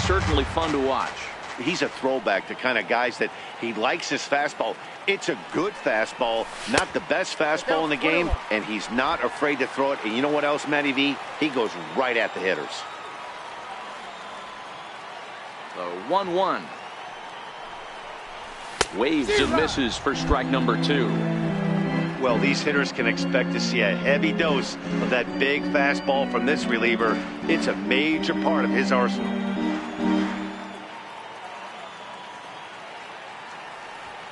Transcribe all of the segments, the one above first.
certainly fun to watch. He's a throwback to kind of guys that he likes his fastball. It's a good fastball, not the best fastball in the game, and he's not afraid to throw it. And you know what else, Matty V? He goes right at the hitters. The 1-1. Waves and misses for strike number 2. Well, these hitters can expect to see a heavy dose of that big fastball from this reliever. It's a major part of his arsenal.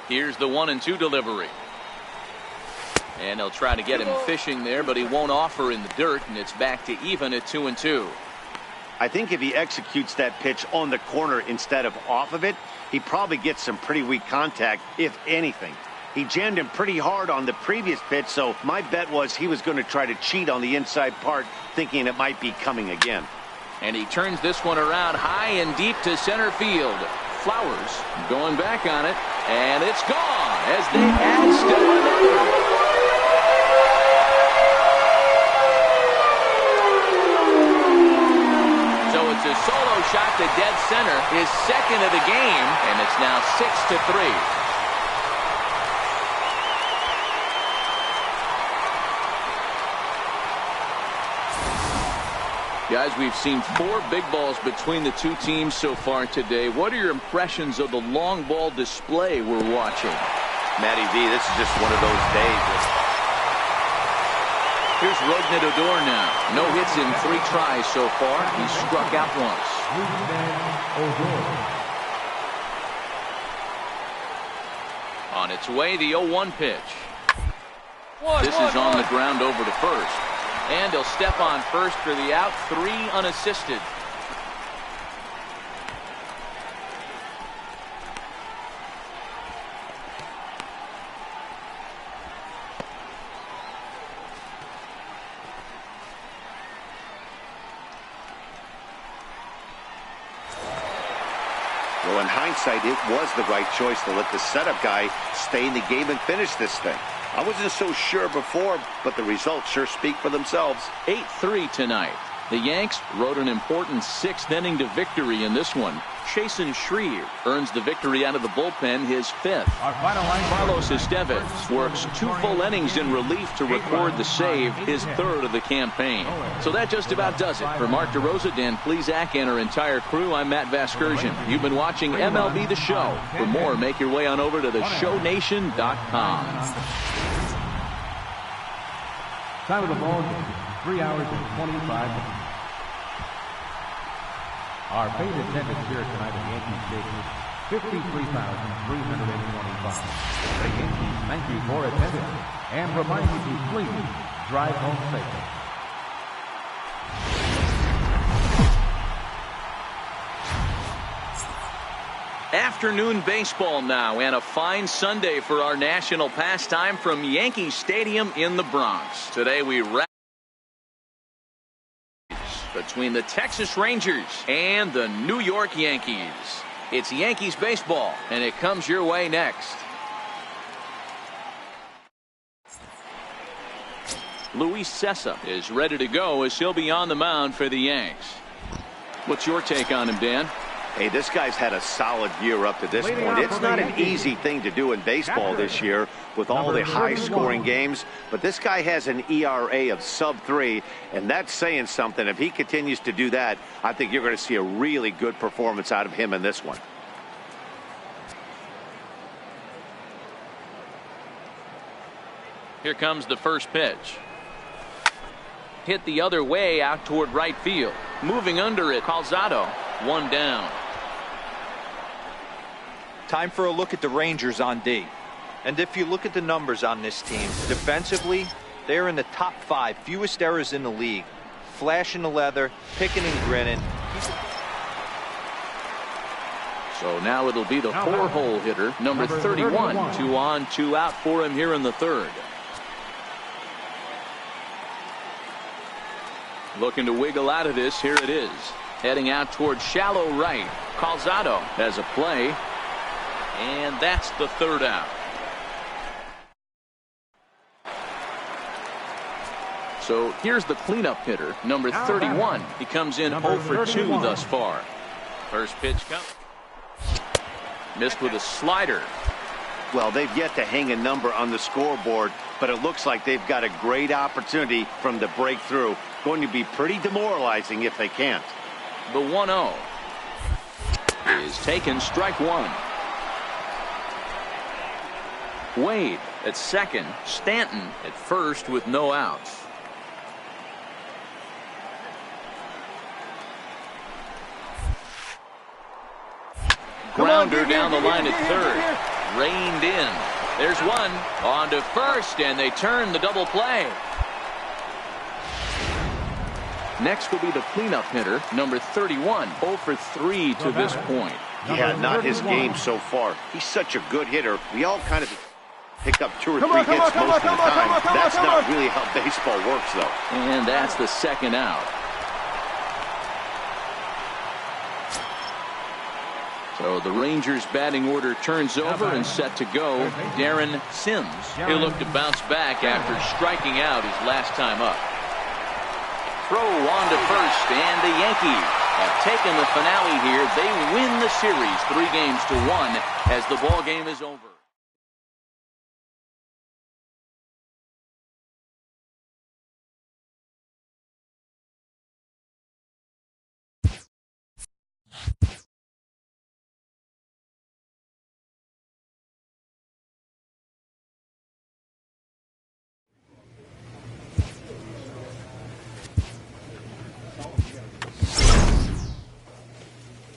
Here's the 1-2 delivery. And they'll try to get him fishing there, but he won't offer in the dirt, and it's back to even at 2-2. I think if he executes that pitch on the corner instead of off of it, he probably gets some pretty weak contact, if anything. He jammed him pretty hard on the previous pitch, so my bet was he was going to try to cheat on the inside part, thinking it might be coming again. And he turns this one around high and deep to center field. Flowers going back on it, and it's gone as they add still another. So it's a solo shot to dead center, his second of the game, and it's now 6-3. Guys, we've seen 4 big balls between the two teams so far today. What are your impressions of the long ball display we're watching? Matty V, this is just one of those days. Here's Rougned Odor now. No hits in 3 tries so far. He struck out once. On its way, the 0-1 pitch. This is on the ground over to first. And he'll step on first for the out, 3 unassisted. Well, in hindsight, it was the right choice to let the setup guy stay in the game and finish this thing. I wasn't so sure before, but the results sure speak for themselves. 8-3 tonight. The Yanks rode an important 6th inning to victory in this one. Chasen Shreve earns the victory out of the bullpen, his 5th. Carlos Estevez works 2 full innings in relief to record the save, his 3rd of the campaign. So that just about does it. For Mark DeRosa, Dan Plesac, and our entire crew, I'm Matt Vasgersian. You've been watching MLB The Show. For more, make your way on over to theshownation.com. Time of the ball game, 3 hours and 25 minutes. Our paid attendance here tonight at Yankee Stadium is 53,325. The Yankees thank you for attending and remind you to please drive home safely. Afternoon baseball now, and a fine Sunday for our national pastime from Yankee Stadium in the Bronx. Today we wrap between the Texas Rangers and the New York Yankees. It's Yankees baseball, and it comes your way next. Luis Cessa is ready to go as he'll be on the mound for the Yanks. What's your take on him, Dan? Hey, this guy's had a solid year up to this point. It's not an easy thing to do in baseball this year with all the high-scoring games, but this guy has an ERA of sub-3, and that's saying something. If he continues to do that, I think you're going to see a really good performance out of him in this one. Here comes the first pitch. Hit the other way out toward right field. Moving under it, Calzado. 1 down. Time for a look at the Rangers on D. And if you look at the numbers on this team, defensively, they're in the top 5 fewest errors in the league. Flashing the leather, picking and grinning. So now it'll be the 4-hole hitter, number 31. 2 on, 2 out for him here in the 3rd. Looking to wiggle out of this. Here it is. Heading out towards shallow right. Calzado has a play. And that's the 3rd out. So here's the cleanup hitter, number 31. He comes in 0 for 2 thus far. First pitch comes. Missed with a slider. Well, they've yet to hang a number on the scoreboard, but it looks like they've got a great opportunity from the breakthrough. Going to be pretty demoralizing if they can't. The 1-0 is taken, strike one. Wade at second, Stanton at first with no outs. Grounder down the line at third. Reined in. There's one. On to first, and they turn the double play. Next will be the cleanup hitter, number 31, 0 for 3 to this point. Yeah, not his game so far. He's such a good hitter. We all kind of pick up 2 or 3 hits most of the time. That's not really how baseball works, though. And that's the second out. So the Rangers batting order turns over and set to go. Darren Sims. He'll look to bounce back after striking out his last time up. Throw on to first, and the Yankees have taken the finale here. They win the series 3-1 as the ball game is over.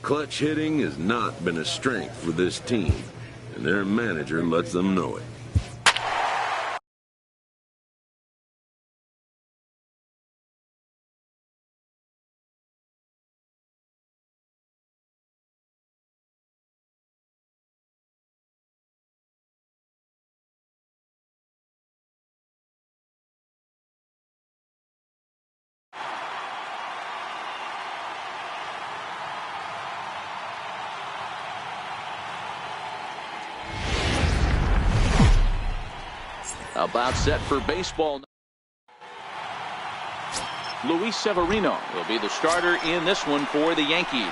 Clutch hitting has not been a strength for this team, and their manager lets them know it. About set for baseball. Luis Severino will be the starter in this one for the Yankees.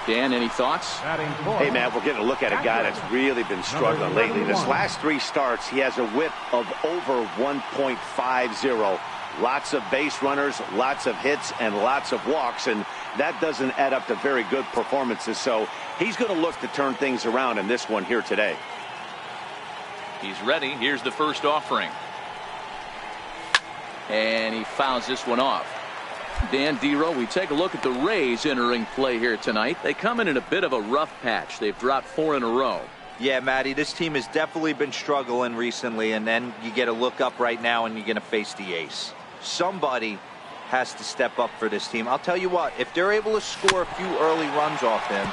Dan, any thoughts? Hey, Matt, we're getting a look at a guy that's really been struggling lately. This last 3 starts, he has a whip of over 1.50. Lots of base runners, lots of hits, and lots of walks, and that doesn't add up to very good performances. So he's going to look to turn things around in this one here today. He's ready. Here's the first offering. And he fouls this one off. Dan Dero, we take a look at the Rays entering play here tonight. They come in a bit of a rough patch. They've dropped 4 in a row. Yeah, Matty, this team has definitely been struggling recently, and then you get a look up right now and you're going to face the ace. Somebody has to step up for this team. I'll tell you what, if they're able to score a few early runs off him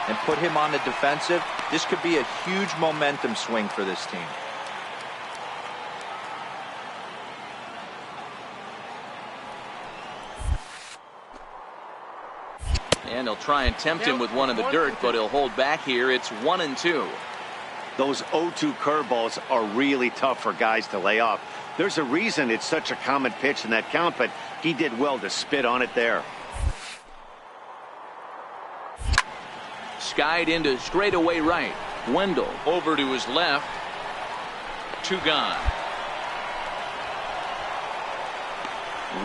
and put him on the defensive, this could be a huge momentum swing for this team. And they'll try and tempt him with one in the dirt, but he'll hold back here. It's 1-2. Those 0-2 curveballs are really tough for guys to lay off. There's a reason it's such a common pitch in that count, but he did well to spit on it there. Skied into straightaway right. Wendell over to his left. 2 gone.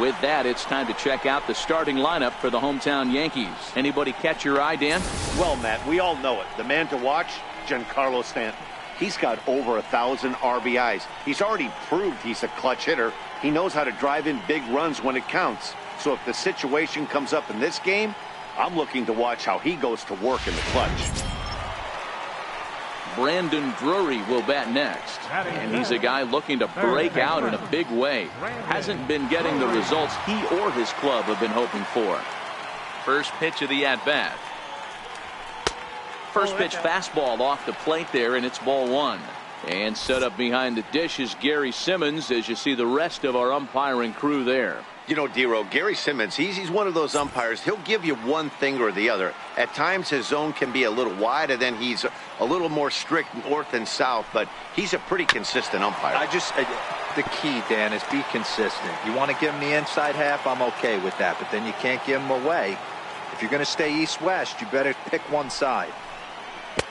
With that, it's time to check out the starting lineup for the hometown Yankees. Anybody catch your eye, Dan? Well, Matt, we all know it. The man to watch, Giancarlo Stanton. He's got over 1,000 RBIs. He's already proved he's a clutch hitter. He knows how to drive in big runs when it counts. So if the situation comes up in this game, I'm looking to watch how he goes to work in the clutch. Brandon Drury will bat next. And he's a guy looking to break out in a big way. Hasn't been getting the results he or his club have been hoping for. First pitch of the at-bat. First pitch fastball off the plate there, and it's ball 1. And set up behind the dish is Gary Simmons as you see the rest of our umpiring crew there. You know, Dero, Gary Simmons, he's one of those umpires. He'll give you one thing or the other. At times his zone can be a little wide, and then he's a little more strict north and south, but he's a pretty consistent umpire. The key, Dan, is be consistent. You want to give him the inside half, I'm okay with that, but then you can't give him away. If you're going to stay east-west, you better pick one side.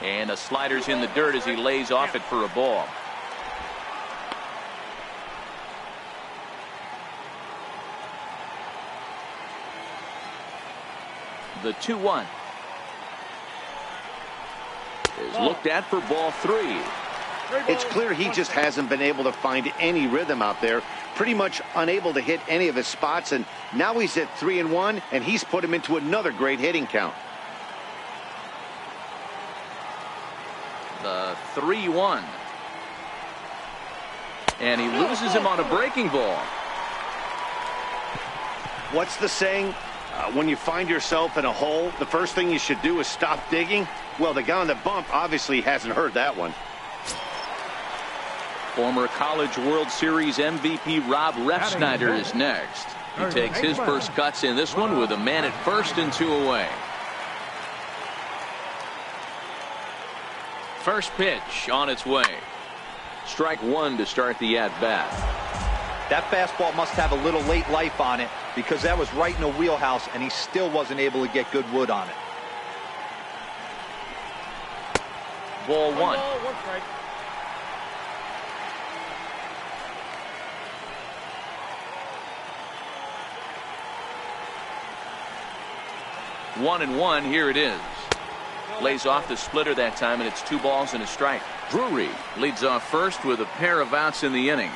And a slider's in the dirt as he lays off it for a ball. The 2-1 is looked at for ball 3. It's clear he just hasn't been able to find any rhythm out there. Pretty much unable to hit any of his spots, and now he's at 3-1, and he's put him into another great hitting count. The 3-1. And he loses him on a breaking ball. What's the saying? When you find yourself in a hole, the first thing you should do is stop digging. Well, the guy on the bump obviously hasn't heard that one. Former College World Series MVP Rob Refsnyder is next. He takes his first cuts in this one with a man at first and 2 away. First pitch on its way. Strike 1 to start the at-bat. That fastball must have a little late life on it because that was right in the wheelhouse and he still wasn't able to get good wood on it. Ball 1. One and one, here it is. Lays off the splitter that time, and it's 2 balls and a strike. Drury leads off first with a pair of outs in the inning.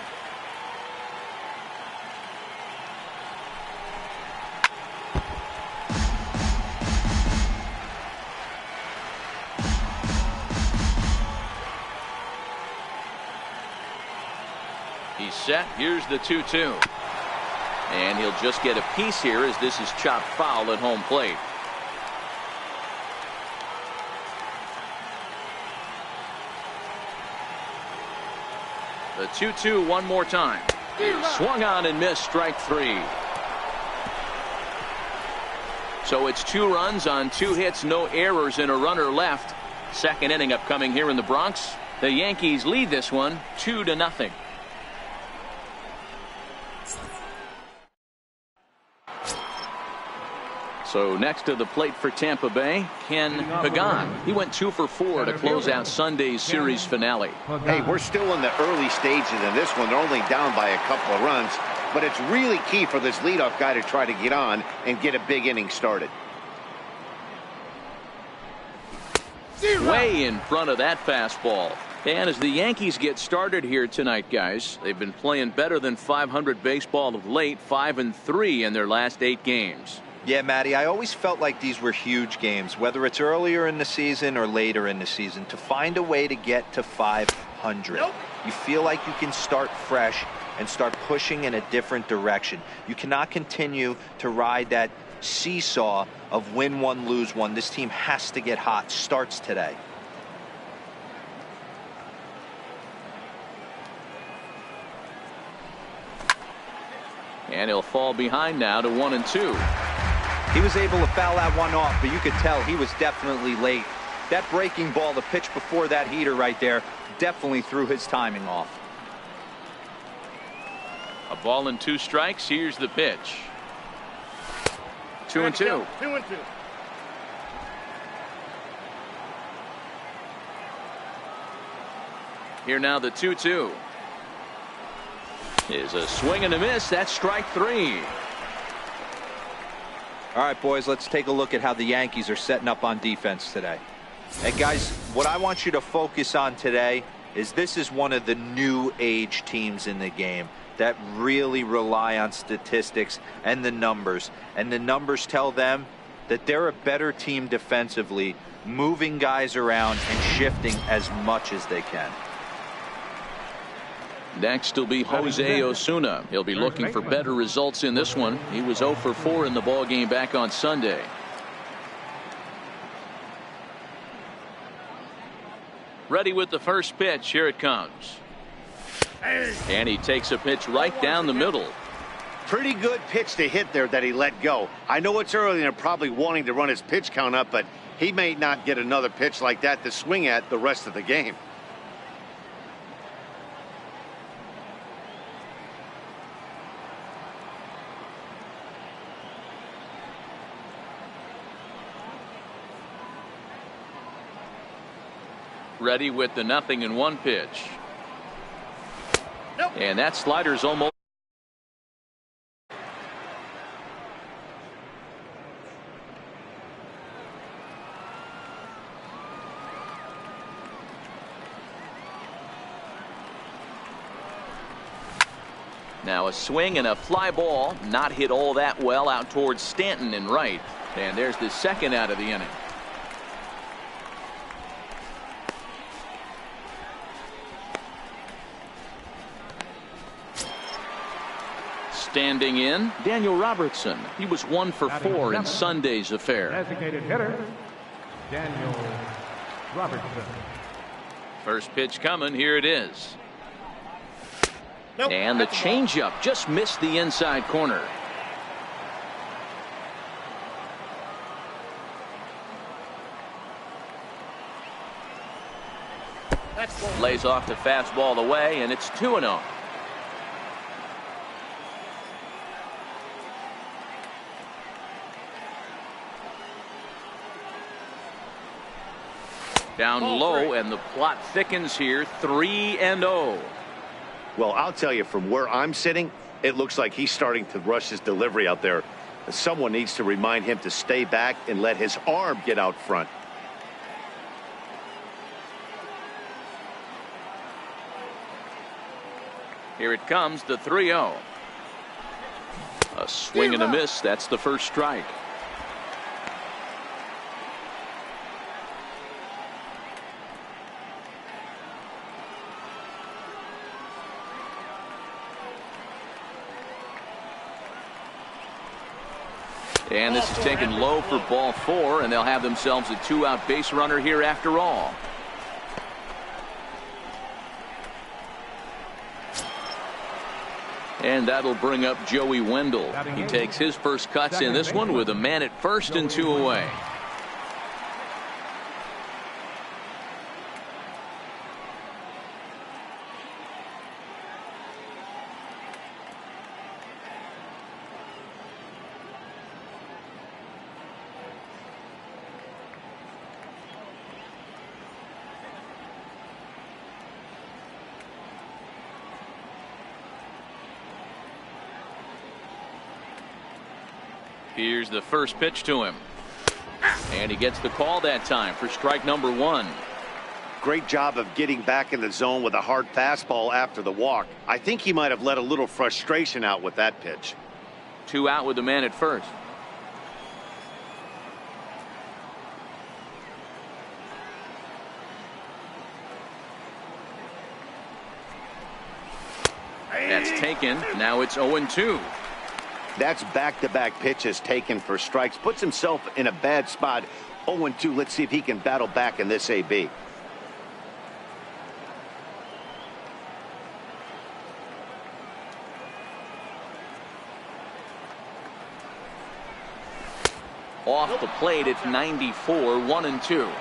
He's set. Here's the 2-2. And he'll just get a piece here as this is chopped foul at home plate. The 2-2 one more time. Swung on and missed, strike 3. So it's 2 runs on 2 hits, no errors, and a runner left. Second inning upcoming here in the Bronx. The Yankees lead this one 2-0. So next to the plate for Tampa Bay, Ken Pagan. He went 2 for 4 to close out Sunday's series finale. Hey, we're still in the early stages of this one. They're only down by a couple of runs, but it's really key for this leadoff guy to try to get on and get a big inning started. Way in front of that fastball. And as the Yankees get started here tonight, guys, they've been playing better than .500 baseball of late, 5-3 in their last 8 games. Yeah, Matty, I always felt like these were huge games, whether it's earlier in the season or later in the season, to find a way to get to 500. You feel like you can start fresh and start pushing in a different direction. You cannot continue to ride that seesaw of win one, lose one. This team has to get hot. Starts today. And he'll fall behind now to 1-2. He was able to foul that one off, but you could tell he was definitely late. That breaking ball, the pitch before that heater right there, definitely threw his timing off. A ball and 2 strikes. Here's the pitch. 2-2. 2-2. Here now the 2-2. Is a swing and a miss. That's strike 3. All right, boys, let's take a look at how the Yankees are setting up on defense today. And guys, what I want you to focus on today is this is one of the new age teams in the game that really rely on statistics and the numbers. And the numbers tell them that they're a better team defensively, moving guys around and shifting as much as they can. Next will be Jose Osuna. He'll be looking for better results in this one. He was 0 for 4 in the ballgame back on Sunday. Ready with the first pitch. Here it comes. And he takes a pitch right down the middle. Pretty good pitch to hit there that he let go. I know it's early and they're probably wanting to run his pitch count up, but he may not get another pitch like that to swing at the rest of the game. Ready with the 0-1 pitch. Nope. And that slider's almost. Now a swing and a fly ball, not hit all that well out towards Stanton and right. And there's the second out of the inning. Standing in, Daniel Robertson. He was 1 for 4 in Sunday's affair. Designated hitter, Daniel Robertson. First pitch coming. Here it is. Nope. And the changeup just missed the inside corner. Lays off the fastball away, and it's 2-0. Down low, and the plot thickens here. 3-0. Well, I'll tell you, from where I'm sitting, it looks like he's starting to rush his delivery out there. Someone needs to remind him to stay back and let his arm get out front. Here it comes, the 3-0. A swing and a miss. That's the first strike. And this is taken low for ball 4, and they'll have themselves a 2-out base runner here after all. And that'll bring up Joey Wendell. He takes his first cuts in this one with a man at first and 2 away. Here's the first pitch to him. And he gets the call that time for strike number 1. Great job of getting back in the zone with a hard fastball after the walk. I think he might have let a little frustration out with that pitch. 2 out with the man at first. That's taken. Now it's 0-2. That's back-to-back pitches taken for strikes. Puts himself in a bad spot. 0-2. Let's see if he can battle back in this AB. Off the plate, it's 94, 1-2.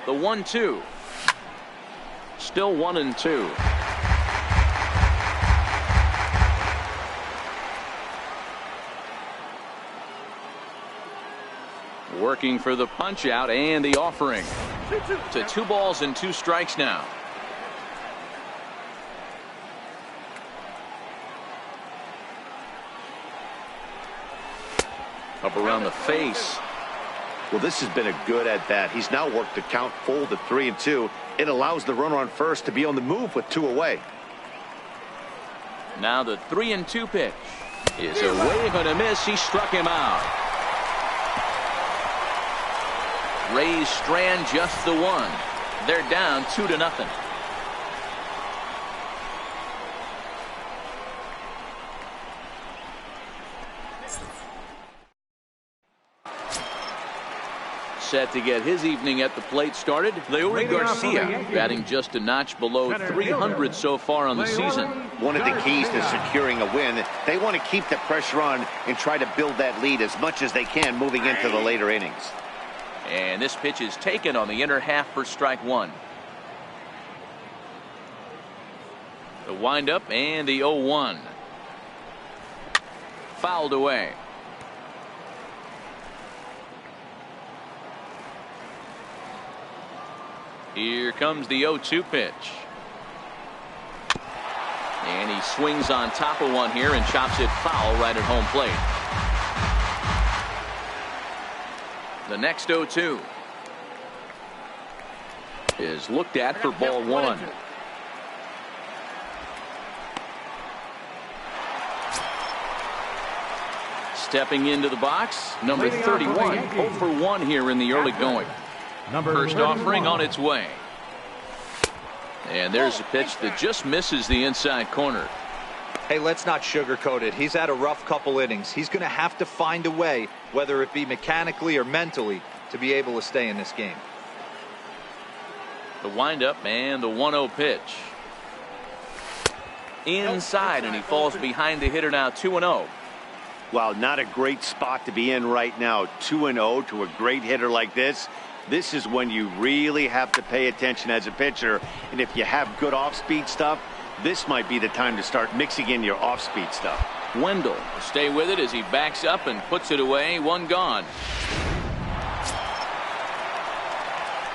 The 1-2. Still 1-2. Working for the punch out and the offering. To 2 balls and 2 strikes now. Up around the face. Well, this has been a good at-bat. He's now worked the count full to 3-2. It allows the runner on first to be on the move with 2 away. Now the 3-2 pitch is a wave and a miss. He struck him out. Rays strand just the 1. They're down 2-0. Set to get his evening at the plate started. Leury Garcia batting just a notch below 300 so far on the season. One of the keys to securing a win, they want to keep the pressure on and try to build that lead as much as they can moving into the later innings. And this pitch is taken on the inner half for strike 1. The windup and the 0-1. Fouled away. Here comes the 0-2 pitch. And he swings on top of one here and chops it foul right at home plate. The next 0-2 is looked at for ball one. Stepping into the box, number 31, 0 for 1 here in the early going. First offering on its way. And there's a pitch that just misses the inside corner. Hey, let's not sugarcoat it. He's had a rough couple innings. He's going to have to find a way, whether it be mechanically or mentally, to be able to stay in this game. The windup and the 1-0 pitch. Inside, and he falls behind the hitter now, 2-0. Well, not a great spot to be in right now. 2-0 to a great hitter like this. This is when you really have to pay attention as a pitcher. And if you have good off-speed stuff, this might be the time to start mixing in your off-speed stuff. Wendell will stay with it as he backs up and puts it away. One gone.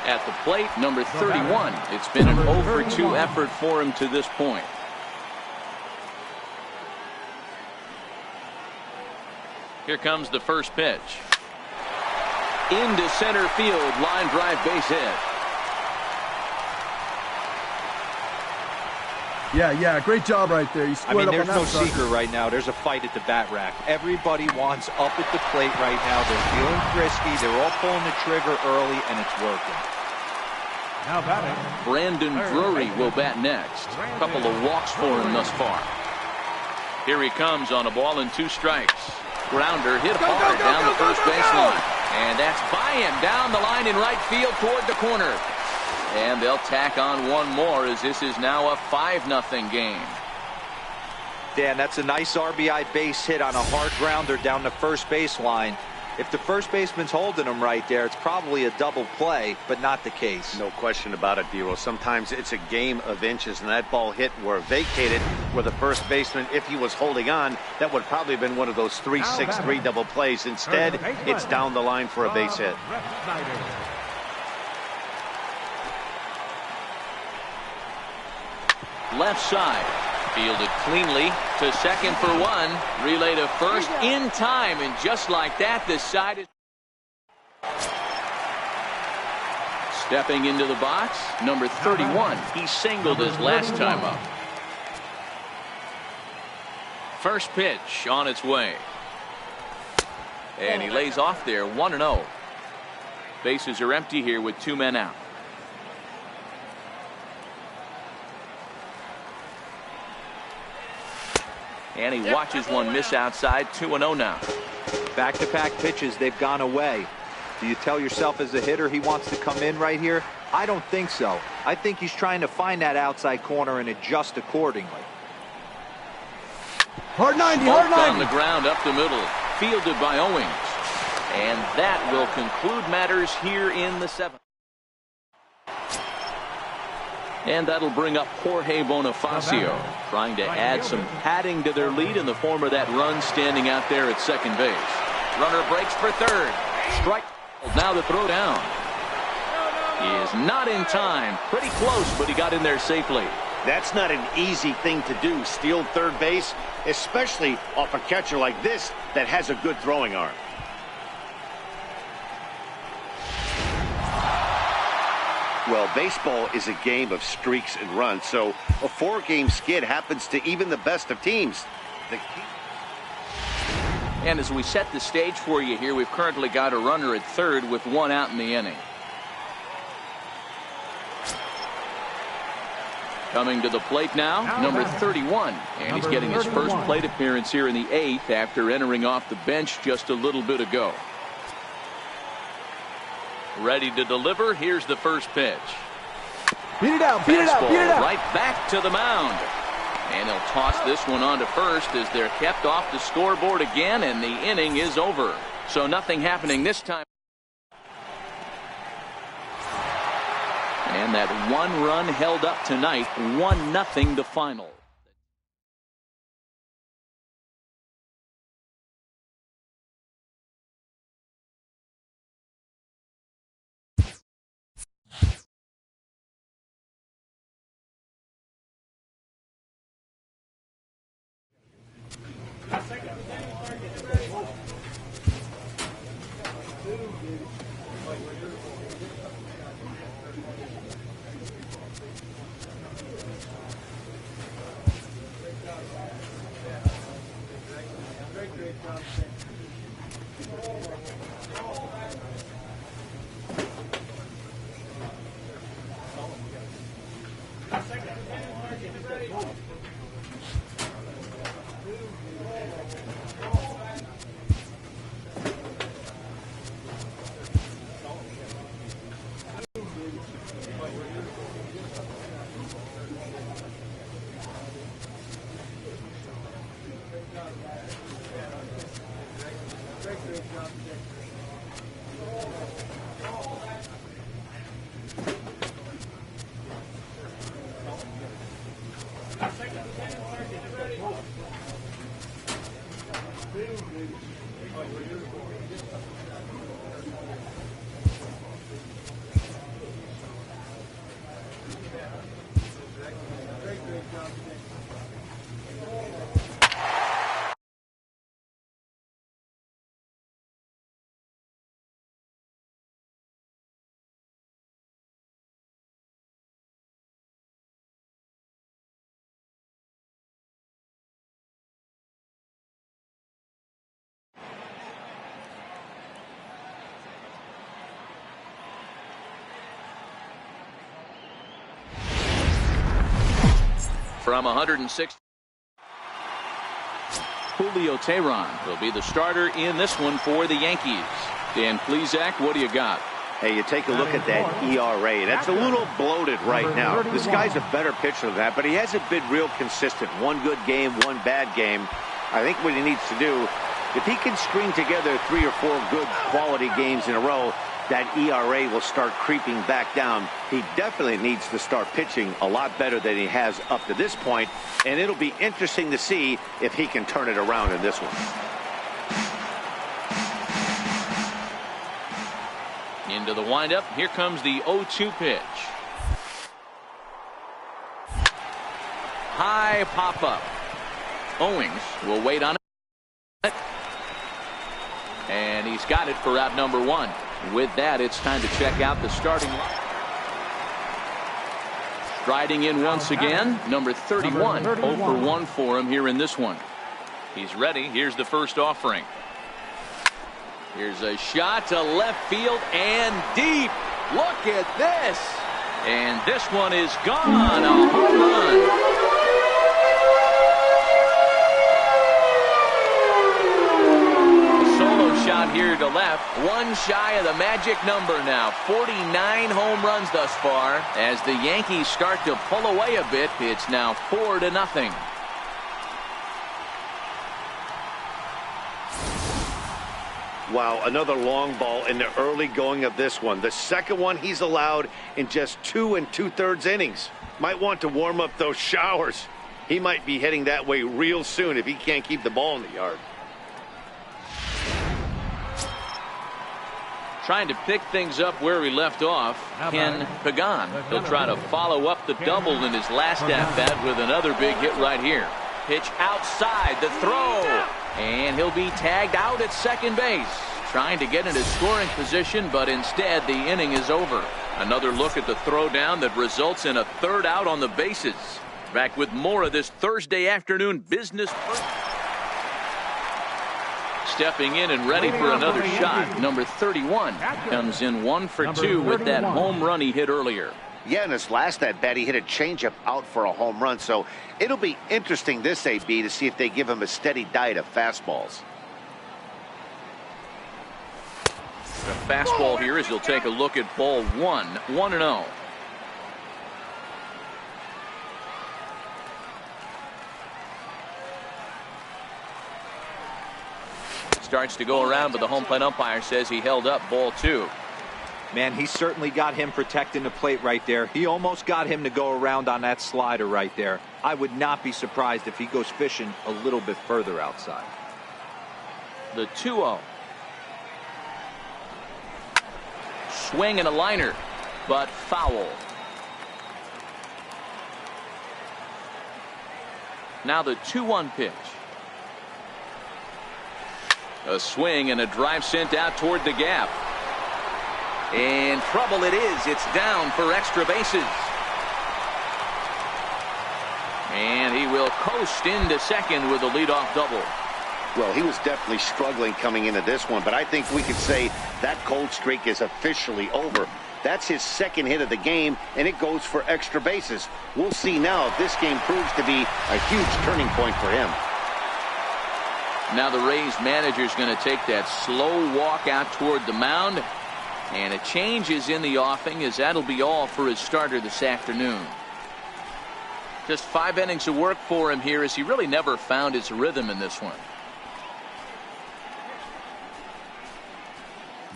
At the plate, number 31. It's been an 0 for 2 effort for him to this point. Here comes the first pitch. Into center field, line drive, base hit. Yeah, great job right there. I mean, there's no secret right now. There's a fight at the bat rack. Everybody wants up at the plate right now. They're feeling frisky. They're all pulling the trigger early, and it's working. Now batting, Brandon Drury will bat next. A couple of walks for him thus far. Here he comes on a ball and 2 strikes. Grounder hit hard down the first baseline. And that's by him down the line in right field toward the corner. And they'll tack on one more as this is now a 5-0 game. Dan, that's a nice RBI base hit on a hard grounder down the first baseline. If the first baseman's holding him right there, it's probably a double play, but not the case. No question about it, Dero. Sometimes it's a game of inches, and that ball hit were vacated where the first baseman, if he was holding on, that would probably have been one of those 3-6-3 double plays. Instead, it's down the line for a base hit. Left side. Fielded cleanly to second for 1. Relay to first in time, and just like that, this side is stepping into the box. Number 31. He singled his last time up. First pitch on its way. And he lays off there, 1-0. Bases are empty here with 2 men out. And he watches one miss outside. 2-0 now. Back-to-back pitches, they've gone away. Do you tell yourself as a hitter he wants to come in right here? I don't think so. I think he's trying to find that outside corner and adjust accordingly. Hard 90, hard 90. On the ground up the middle. Fielded by Owings. And that will conclude matters here in the 7th. And that'll bring up Jorge Bonifacio, trying to add some padding to their lead in the form of that run standing out there at second base. Runner breaks for third. Strike. Now the throw down. He is not in time. Pretty close, but he got in there safely. That's not an easy thing to do, steal third base, especially off a catcher like this that has a good throwing arm. Well, baseball is a game of streaks and runs, so a 4-game skid happens to even the best of teams. And as we set the stage for you here, we've currently got a runner at third with 1 out in the inning. Coming to the plate now, number 31. And he's getting his first plate appearance here in the 8th after entering off the bench just a little bit ago. Ready to deliver. Here's the first pitch. Beat it out, beat it out, beat it out. Right back to the mound. And they'll toss this one on to first as they're kept off the scoreboard again, and the inning is over. So nothing happening this time. And And that one run held up tonight, 1-0 the final. From 106, Julio Teheran will be the starter in this one for the Yankees. Dan Plesac, what do you got? Hey, you take a look at that ERA. That's a little bloated right now. This guy's a better pitcher than that, but he hasn't been real consistent. One good game, one bad game. I think what he needs to do, if he can string together 3 or 4 good quality games in a row, that ERA will start creeping back down. He definitely needs to start pitching a lot better than he has up to this point, and it'll be interesting to see if he can turn it around in this one. Into the windup. Here comes the 0-2 pitch. High pop-up. Owings will wait on it. And he's got it for out number 1. With that, it's time to check out the starting line. Striding in once again, number 31. 0 for 1 for him here in this one. He's ready. Here's the first offering. Here's a shot to left field and deep. Look at this. And this one is gone. A home run. Shot here to left, one shy of the magic number now. 49 home runs thus far. As the Yankees start to pull away a bit, it's now 4-0. Wow, another long ball in the early going of this one. The second one he's allowed in just 2 2/3 innings. Might want to warm up those showers. He might be heading that way real soon if he can't keep the ball in the yard. Trying to pick things up where we left off, Ken Pagan. He'll try to follow up the double in his last at-bat with another big hit right here. Pitch outside, the throw, and he'll be tagged out at second base. Trying to get into scoring position, but instead the inning is over. Another look at the throw down that results in a third out on the bases. Back with more of this Thursday afternoon business. Stepping in and ready for another shot. Number 31 comes in 1 for 2 with that home run he hit earlier. Yeah, in his last at-bat, he hit a changeup out for a home run. So it'll be interesting this AB to see if they give him a steady diet of fastballs. The fastball here as you'll take a look at ball 1. 1-0. Starts to go around, but the home plate umpire says he held up ball 2. Man, he certainly got him protecting the plate right there. He almost got him to go around on that slider right there. I would not be surprised if he goes fishing a little bit further outside. The 2-0. Swing and a liner, but foul. Now the 2-1 pitch. A swing and a drive sent out toward the gap. In trouble it is. It's down for extra bases. And he will coast into second with a leadoff double. Well, he was definitely struggling coming into this one, but I think we could say that cold streak is officially over. That's his second hit of the game, and it goes for extra bases. We'll see now if this game proves to be a huge turning point for him. Now the Rays manager is going to take that slow walk out toward the mound. And a change is in the offing, as that'll be all for his starter this afternoon. Just 5 innings of work for him here, as he really never found his rhythm in this one.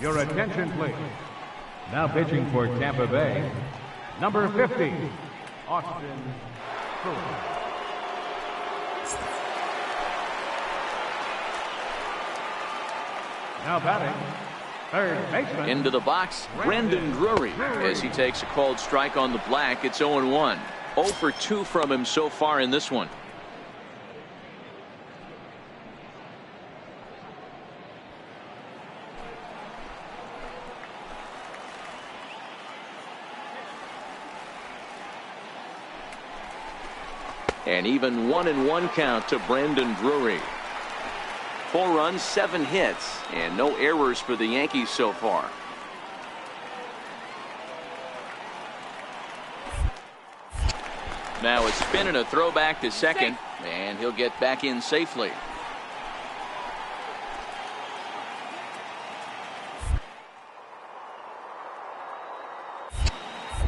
Your attention, please. Now pitching for Tampa Bay, number 50, Austin Cruz. Now batting, third baseman. Into the box, Brandon Drury, as he takes a called strike on the black. It's 0-1. 0 for 2 from him so far in this one. An even 1-1 count to Brandon Drury. 4 runs, 7 hits, and no errors for the Yankees so far. Now a spin and a throw back to second, and he'll get back in safely.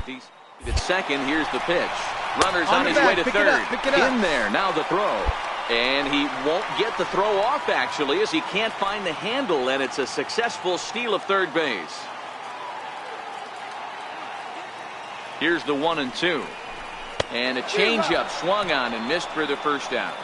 He's at second. Here's the pitch. Runners on his way to third. In there. Now the throw. And he won't get the throw off, actually, as he can't find the handle, and it's a successful steal of third base. Here's the 1-2. And a changeup swung on and missed for the first out.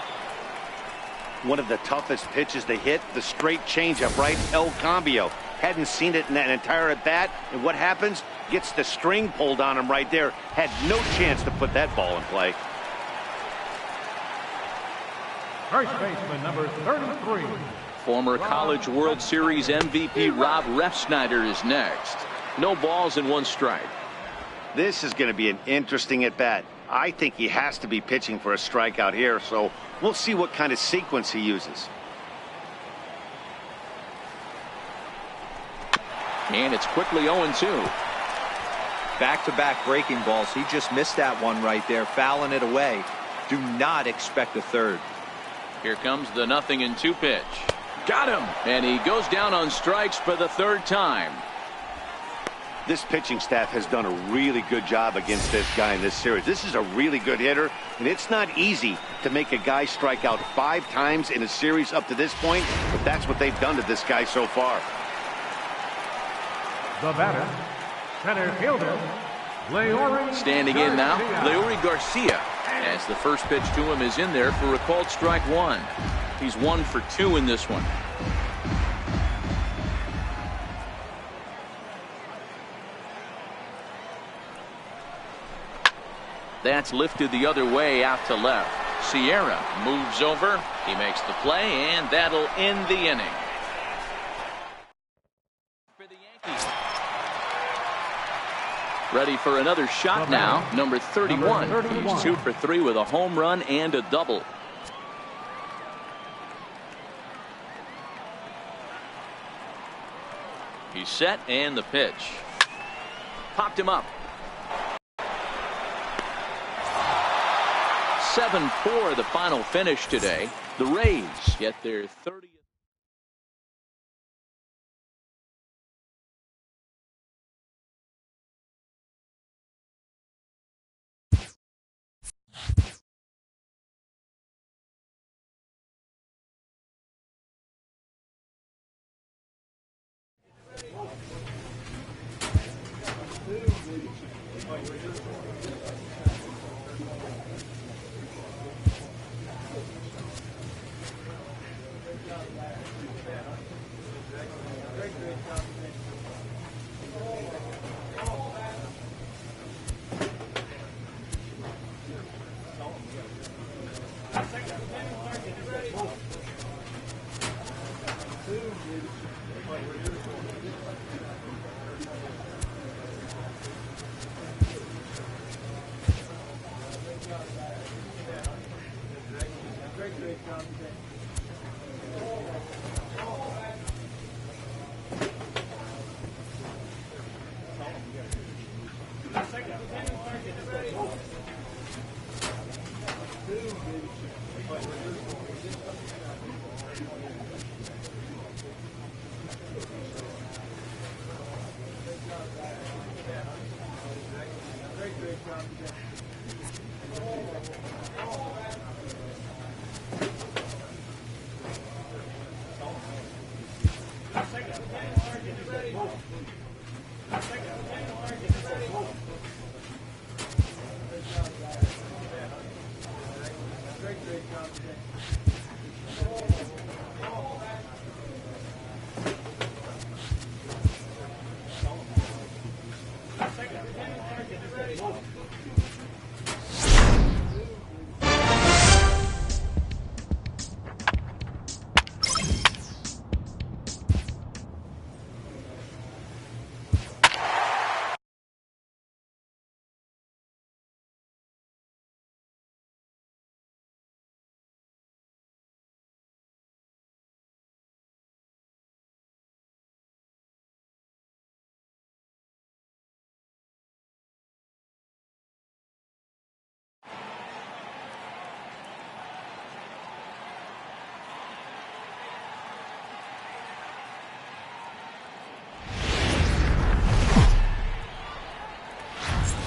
One of the toughest pitches to hit, the straight changeup, right? El Cambio. Hadn't seen it in that entire at bat, and what happens? Gets the string pulled on him right there. Had no chance to put that ball in play. First baseman, number 33. Former College World Series MVP Rob Refsnyder is next. No balls and 1 strike. This is going to be an interesting at bat. I think he has to be pitching for a strikeout here, so we'll see what kind of sequence he uses. And it's quickly 0-2. Back-to-back breaking balls. He just missed that one right there, fouling it away. Do not expect a third. Here comes the 0-2 pitch. Got him. And he goes down on strikes for the 3rd time. This pitching staff has done a really good job against this guy in this series. This is a really good hitter, and it's not easy to make a guy strike out 5 times in a series up to this point, but that's what they've done to this guy so far. The batter, center fielder, Leury. Standing in now, Leury Garcia, as the first pitch to him is in there for a called strike 1. He's 1 for 2 in this one. That's lifted the other way out to left. Sierra moves over. He makes the play, and that'll end the inning. For the Yankees. Ready for another shot now. Number 31. He's 2 for 3 with a home run and a double. He's set, and the pitch. Popped him up. 7-4 the final finish today. The Rays get their 30th.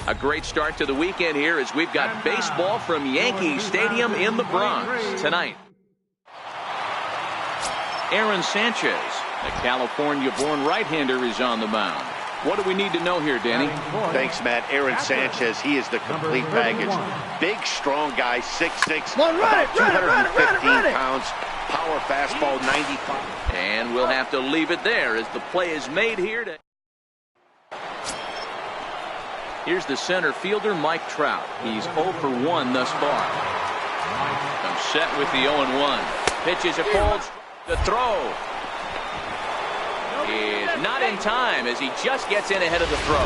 A great start to the weekend here as we've got baseball from Yankee Stadium in the Bronx tonight. Aaron Sanchez, the California-born right-hander, is on the mound. What do we need to know here, Danny? Thanks, Matt. Aaron Sanchez, he is the complete package. Big, strong guy, 6'6", about 215 pounds, power fastball, 95. And we'll have to leave it there as the play is made here. Here's the center fielder, Mike Trout. He's 0 for 1 thus far. I'm set with the 0-1. Pitches a cold. The throw is not in time as he just gets in ahead of the throw.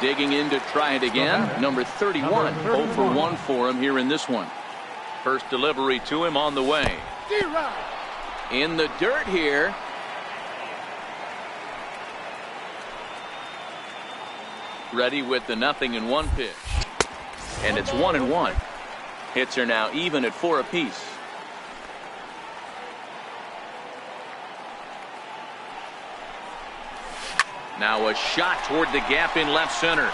Digging in to try it again. Number 31. 0 for 1 for him here in this one. First delivery to him on the way. In the dirt here. Ready with the 0-1 pitch. And it's 1-1. Hits are now even at 4 apiece. Now a shot toward the gap in left center.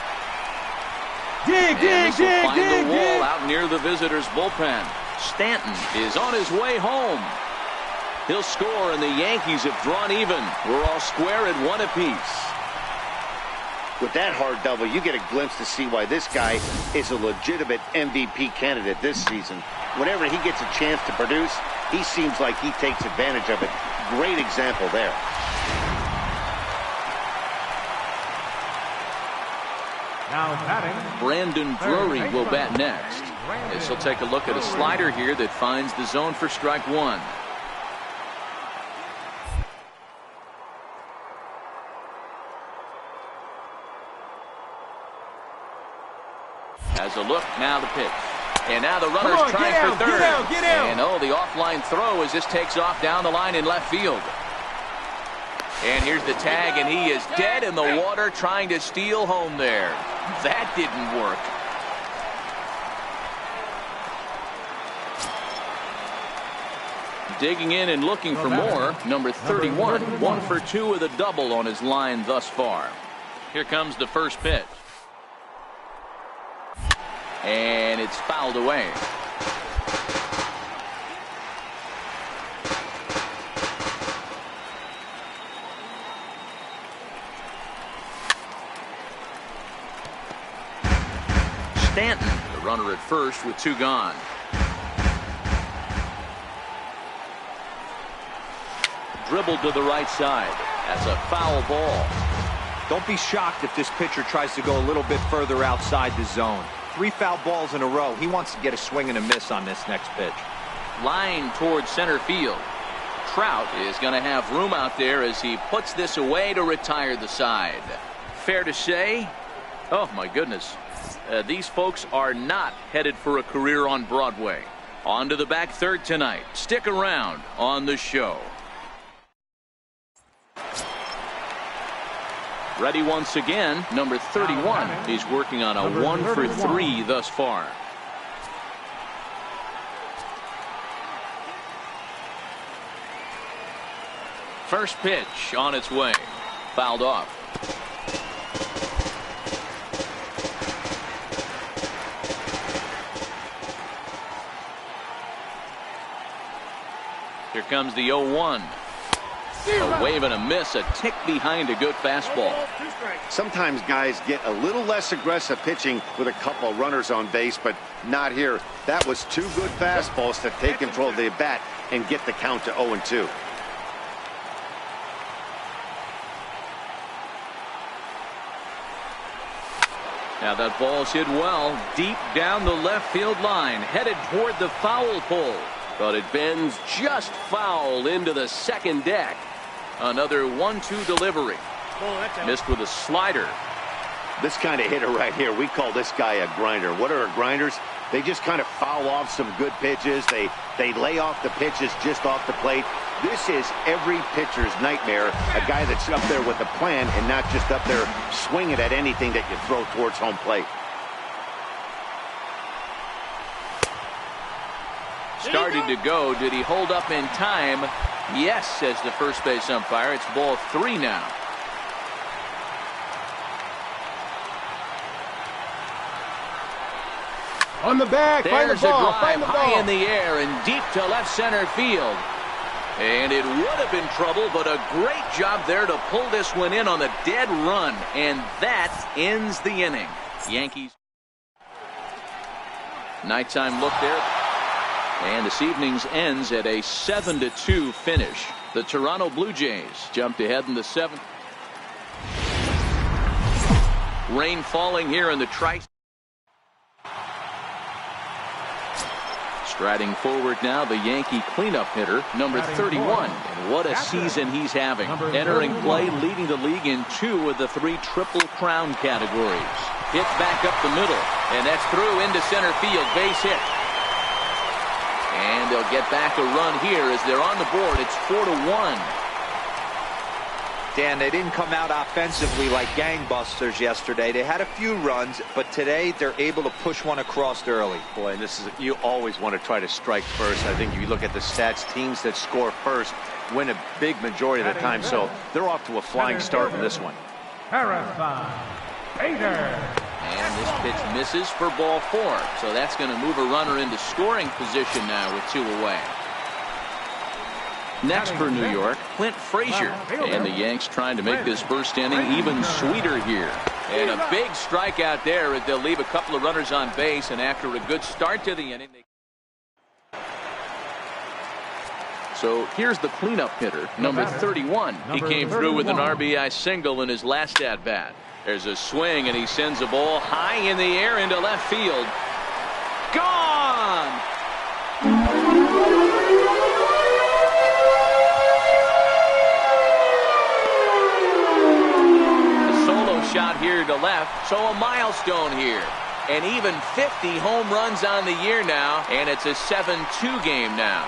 Dig. The wall out near the visitors' bullpen. Stanton is on his way home. He'll score, and the Yankees have drawn even. We're all square at 1 apiece. With that hard double, you get a glimpse to see why this guy is a legitimate MVP candidate this season. Whenever he gets a chance to produce, he seems like he takes advantage of it. Great example there. Now batting, Brandon Drury will bat next. This will take a look at a slider here that finds the zone for strike 1. As a look, now the pitch. And now the runner's trying for third. Get out. And the offline throw as this takes off down the line in left field. And here's the tag, and he is dead in the water trying to steal home there. That didn't work. Digging in and looking for more. Number 31, 1 for 2 with a double on his line thus far. Here comes the first pitch. And it's fouled away. Stanton, the runner at first with 2 gone. Dribbled to the right side. That's a foul ball. Don't be shocked if this pitcher tries to go a little bit further outside the zone. 3 foul balls in a row. He wants to get a swing and a miss on this next pitch. Line towards center field. Trout is going to have room out there as he puts this away to retire the side. Fair to say, oh my goodness, these folks are not headed for a career on Broadway. On to the back third tonight. Stick around on the show. Ready once again, number 31. He's working on a 1 for 3 thus far. First pitch on its way. Fouled off. Here comes the 0-1. A wave and a miss, a tick behind a good fastball. Sometimes guys get a little less aggressive pitching with a couple of runners on base, but not here. That was 2 good fastballs to take control of the bat and get the count to 0-2. Now that ball's hit well, deep down the left field line, headed toward the foul pole. But it bends just foul into the second deck. Another 1-2 delivery. Missed with a slider. This kind of hitter right here, we call this guy a grinder. What are grinders? They just kind of foul off some good pitches. They lay off the pitches just off the plate. This is every pitcher's nightmare, a guy that's up there with a plan and not just up there swinging at anything that you throw towards home plate. Started to go. Did he hold up in time? Yes, says the first base umpire. It's ball 3 now. On the back, find the There's ball, a drive find the high ball. in the air and deep to left center field. And it would have been trouble, but a great job there to pull this one in on the dead run. And that ends the inning. Yankees. Nighttime look there. And this evening's ends at a 7-2 finish. The Toronto Blue Jays jumped ahead in the 7th. Rain falling here in the tri. Striding forward now, the Yankee cleanup hitter, number 31. And what a season he's having. Entering play, leading the league in 2 of the 3 Triple Crown categories. Hit back up the middle, and that's through into center field. Base hit. And they'll get back a run here as they're on the board. It's 4-1. Dan, they didn't come out offensively like gangbusters yesterday. They had a few runs, but today they're able to push one across early. Boy, and this is, you always want to try to strike first. I think if you look at the stats, teams that score first win a big majority of the time. So they're off to a flying start in this one. Harrison Bader. And this pitch misses for ball 4. So that's going to move a runner into scoring position now with 2 away. Next for New York, Clint Frazier. And the Yanks trying to make this first inning even sweeter here. And a big strikeout there as they'll leave a couple of runners on base. And after a good start to the inning. So here's the cleanup hitter, number 31. He came through with an RBI single in his last at-bat. There's a swing, and he sends a ball high in the air into left field. Gone! A solo shot here to left, so a milestone here. And even 50 home runs on the year now, and it's a 7-2 game now.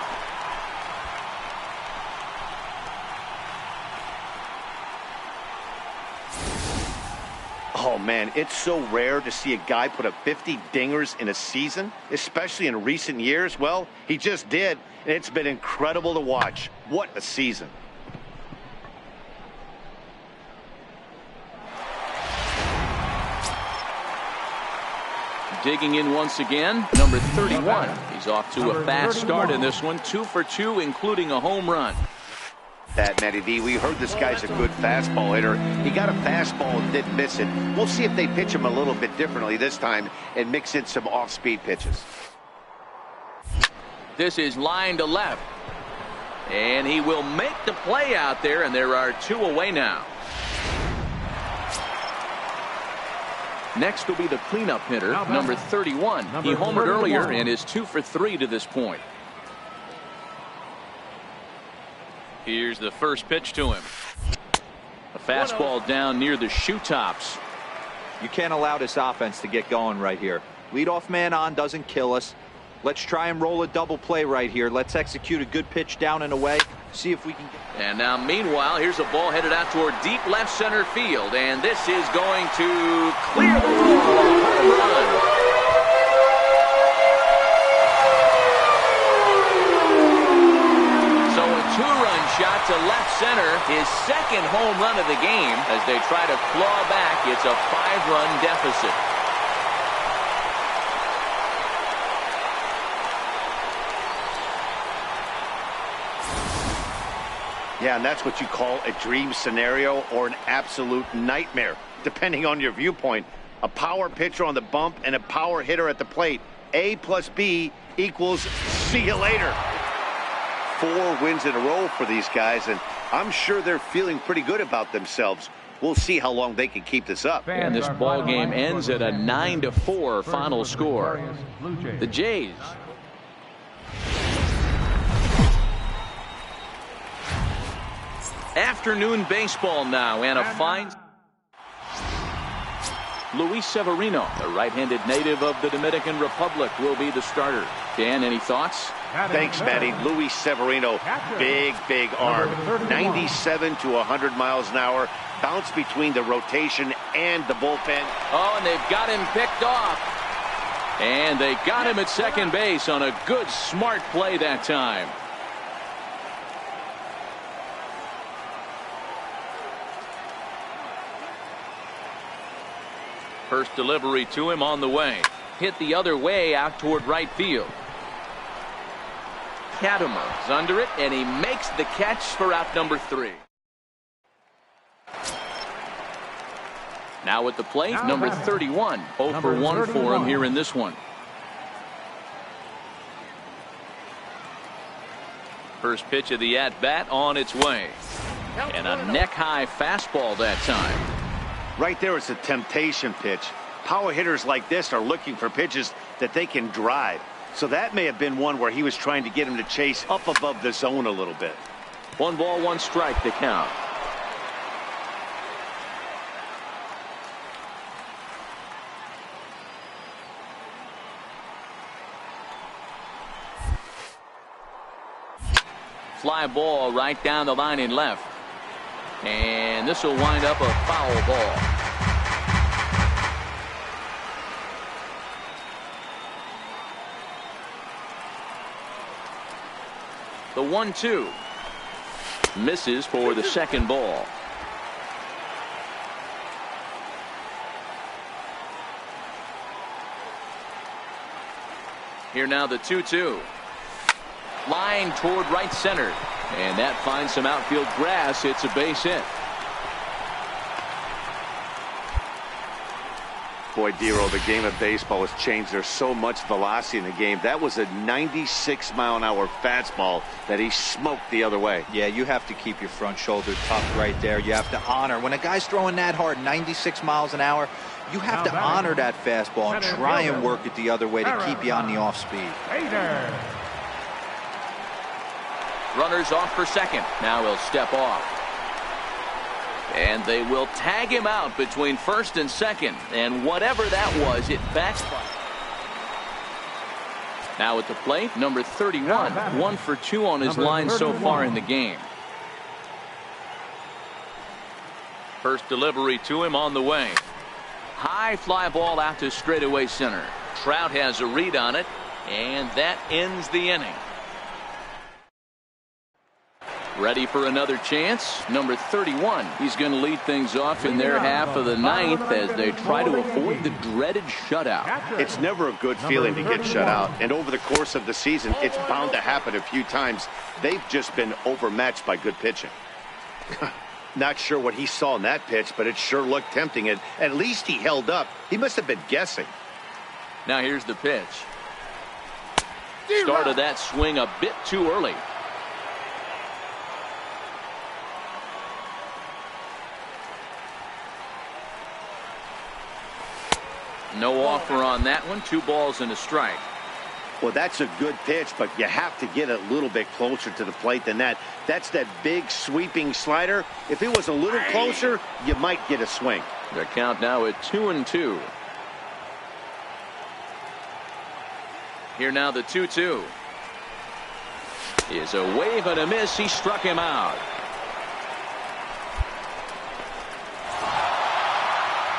Oh, man, it's so rare to see a guy put up 50 dingers in a season, especially in recent years. Well, he just did, and it's been incredible to watch. What a season. Digging in once again, number 31. He's off to a fast start in this one, 2 for 2, including a home run. That, Matty D, we heard this guy's a good fastball hitter. He got a fastball and didn't miss it. We'll see if they pitch him a little bit differently this time and mix in some off-speed pitches. This is line to left. And he will make the play out there, and there are 2 away now. Next will be the cleanup hitter, number 31. He homered earlier and is 2 for 3 to this point. Here's the first pitch to him. A fastball down near the shoe tops. You can't allow this offense to get going right here. Leadoff man on doesn't kill us. Let's try and roll a double play right here. Let's execute a good pitch down and away. See if we can get... And now, meanwhile, here's a ball headed out toward deep left center field. And this is going to clear the wall. Home run. So a two-run shot to left center. His second home run of the game as they try to claw back. It's a 5-run deficit. Yeah, and that's what you call a dream scenario or an absolute nightmare, depending on your viewpoint. A power pitcher on the bump and a power hitter at the plate. A plus B equals see you later. 4 wins in a row for these guys, and I'm sure they're feeling pretty good about themselves. We'll see how long they can keep this up. And this ball game ends at a 9-4 final score. The Jays. Afternoon baseball now, and a fine... Luis Severino, a right-handed native of the Dominican Republic, will be the starter. Dan, any thoughts? Thanks, Matty. Luis Severino, big arm. 97 to 100 miles an hour. Bounce between the rotation and the bullpen. Oh, and they've got him picked off. And they got him at second base on a good, smart play that time. First delivery to him on the way. Hit the other way out toward right field. Katimer is under it, and he makes the catch for out number 3. Now at the plate, number 31. 0 for 1 for him here in this one. First pitch of the at-bat on its way. And a neck-high fastball that time. Right there is a temptation pitch. Power hitters like this are looking for pitches that they can drive. So that may have been one where he was trying to get him to chase up above the zone a little bit. 1 ball, 1 strike to count. Fly ball right down the line in left. And this will wind up a foul ball. The 1-2 misses for the second ball. Here now the 2-2. Line toward right center. And that finds some outfield grass. It's a base hit. Boy, Dero, the game of baseball has changed. There's so much velocity in the game. That was a 96-mile-an-hour fastball that he smoked the other way. Yeah, you have to keep your front shoulder tucked right there. You have to honor. When a guy's throwing that hard, 96 miles an hour, you have to honor that fastball and try and work it the other way to keep you on the off speed. Runners off for second. Now he'll step off. And they will tag him out between first and second. And whatever that was, it backfired. Now at the plate, number 31. 1 for 2 on his line so far in the game. First delivery to him on the way. High fly ball out to straightaway center. Trout has a read on it. And that ends the inning. Ready for another chance. Number 31. He's going to lead things off in their half of the ninth as they try to avoid the dreaded shutout. It's never a good feeling to get shut out. And over the course of the season, it's bound to happen a few times. They've just been overmatched by good pitching. Not sure what he saw in that pitch, but it sure looked tempting. And at least he held up. He must have been guessing. Now here's the pitch. Started that swing a bit too early. No offer on that one. 2 balls and a strike. Well, that's a good pitch, but you have to get a little bit closer to the plate than that. That's that big sweeping slider. If it was a little closer, you might get a swing. The count now at 2-2. Here now the 2-2. Is a wave and a miss. He struck him out.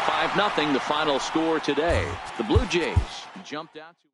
5-0 the final score today. The Blue Jays jumped out to